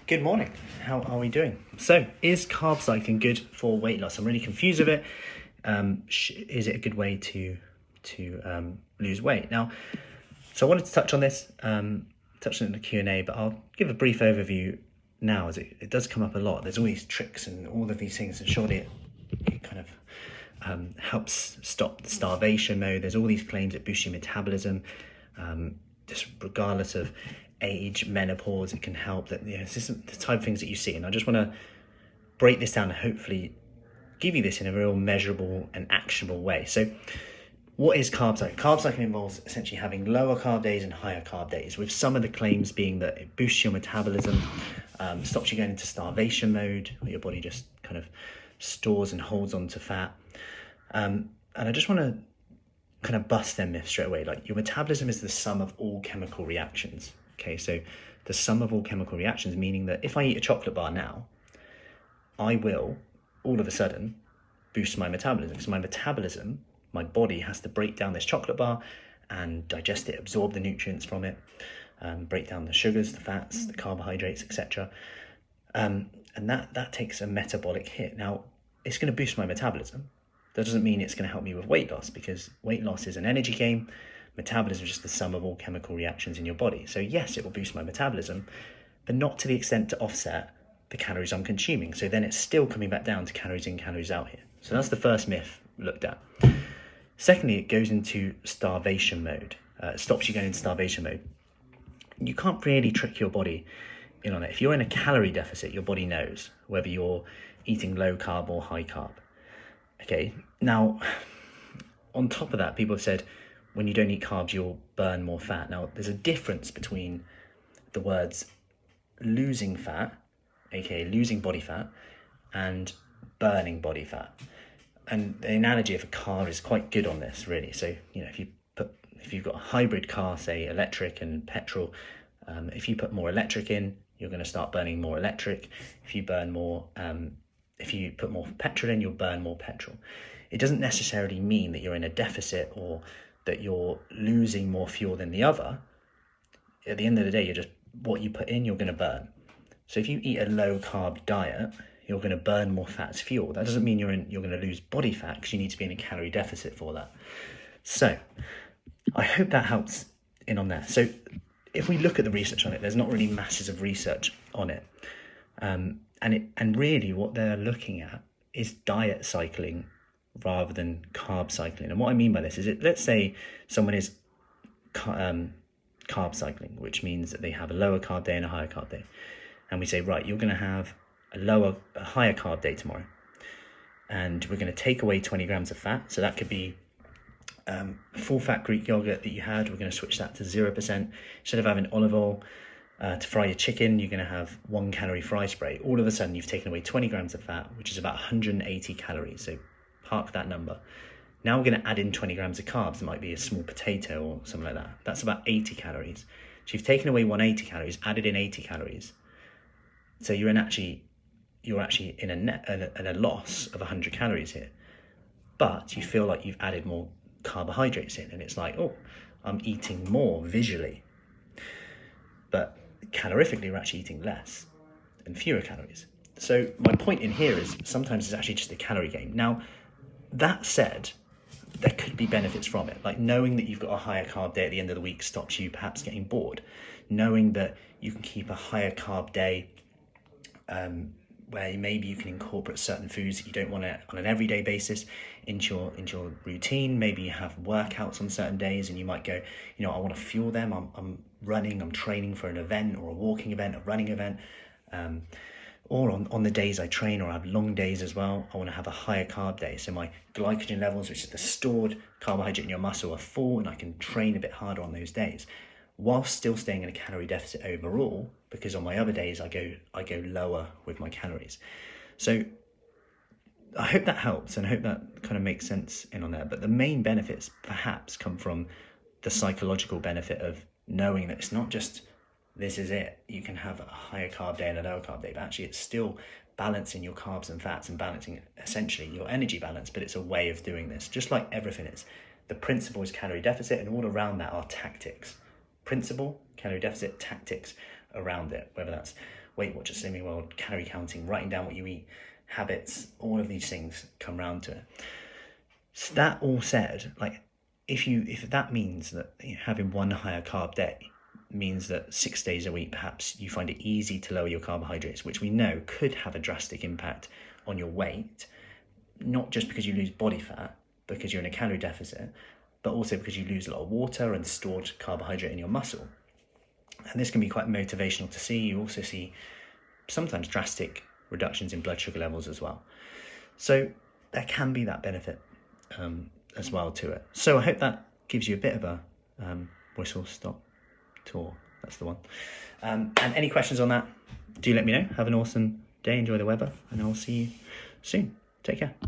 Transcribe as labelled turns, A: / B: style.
A: Good morning. How are we doing? So, is carb cycling good for weight loss? I'm really confused with it. Is it a good way to lose weight? Now, so I wanted to touch on this, touch on it in the Q&A, but I'll give a brief overview now, as it does come up a lot. There's all these tricks and all of these things, and surely it kind of helps stop the starvation mode. There's all these claims it boosts your metabolism, just regardless of age, menopause, it can help. That, this isn't the type of things that you see, and I just want to break this down and hopefully give you this in a real measurable and actionable way. So what is carb cycling? Carb cycling involves essentially having lower carb days and higher carb days, with some of the claims being that it boosts your metabolism, stops you going into starvation mode, where your body just kind of stores and holds on to fat. And I just want to kind of bust them myths straight away. Like, your metabolism is the sum of all chemical reactions. Okay, so the sum of all chemical reactions, meaning that if I eat a chocolate bar now, I will all of a sudden boost my metabolism, because my metabolism, my body has to break down this chocolate bar and digest it, absorb the nutrients from it, break down the sugars, the fats, the carbohydrates, etc. And that takes a metabolic hit. Now, it's going to boost my metabolism. That doesn't mean it's going to help me with weight loss, because weight loss is an energy game. Metabolism is just the sum of all chemical reactions in your body. So yes, it will boost my metabolism, but not to the extent to offset the calories I'm consuming. So then it's still coming back down to calories in, calories out here. So that's the first myth looked at. Secondly, it goes into starvation mode. It stops you going into starvation mode. You can't really trick your body in on it. If you're in a calorie deficit, your body knows whether you're eating low carb or high carb. Okay, now, on top of that, people have said, when you don't eat carbs, you'll burn more fat. Now, there's a difference between the words losing fat, aka losing body fat, and burning body fat. And the analogy of a car is quite good on this, really. So, if you've got a hybrid car, say electric and petrol, if you put more electric in, you're going to start burning more electric. If you put more petrol in, you'll burn more petrol. It doesn't necessarily mean that you're in a deficit or that you're losing more fuel than the other. At the end of the day, what you put in, you're going to burn. So if you eat a low carb diet, you're going to burn more fat as fuel. That doesn't mean you're going to lose body fat, because you need to be in a calorie deficit for that. So I hope that helps in on there. So if we look at the research on it, there's not really masses of research on it. And really what they're looking at is diet cycling rather than carb cycling. And what I mean by this is, let's say someone is carb cycling, which means that they have a lower carb day and a higher carb day. And we say, right, you're going to have a higher carb day tomorrow. And we're going to take away 20 grams of fat. So that could be full fat Greek yogurt that you had. We're going to switch that to 0%. Instead of having olive oil to fry your chicken, you're going to have 1 calorie fry spray. All of a sudden, you've taken away 20 grams of fat, which is about 180 calories. So park that number. Now we're going to add in 20 grams of carbs. It might be a small potato or something like that. That's about 80 calories. So you've taken away 180 calories, added in 80 calories. So you're actually in a loss of 100 calories here. But you feel like you've added more carbohydrates in, and it's like, oh, I'm eating more visually. But calorifically, we're actually eating less and fewer calories. So my point in here is, sometimes it's actually just a calorie game. Now, that said, there could be benefits from it. Like, knowing that you've got a higher carb day at the end of the week stops you perhaps getting bored. Knowing that you can keep a higher carb day where maybe you can incorporate certain foods that you don't want to on an everyday basis into your routine. Maybe you have workouts on certain days, and you might go, I want to fuel them. I'm running, I'm training for an event or a walking event, a running event. Or on the days I train or I have long days as well, I want to have a higher carb day. So my glycogen levels, which is the stored carbohydrate in your muscle, are full, and I can train a bit harder on those days, while still staying in a calorie deficit overall, because on my other days I go lower with my calories. So I hope that helps, and I hope that kind of makes sense in on there. But the main benefits perhaps come from the psychological benefit of knowing that it's not just, this is it, you can have a higher carb day and a lower carb day, but actually it's still balancing your carbs and fats and balancing essentially your energy balance. But it's a way of doing this, just like everything is. The principle is calorie deficit, and all around that are tactics. Principle, calorie deficit, tactics around it, whether that's Weight Watchers, Slimming World, calorie counting, writing down what you eat, habits, all of these things come round to it. So that all said, like, if that means that having one higher carb day means that 6 days a week, perhaps you find it easy to lower your carbohydrates, which we know could have a drastic impact on your weight, not just because you lose body fat, because you're in a calorie deficit, but also because you lose a lot of water and stored carbohydrate in your muscle. And this can be quite motivational to see. You also see sometimes drastic reductions in blood sugar levels as well. So there can be that benefit as well to it. So I hope that gives you a bit of a whistle stop tour. That's the one. And any questions on that, do let me know. Have an awesome day. Enjoy the weather, and I'll see you soon. Take care.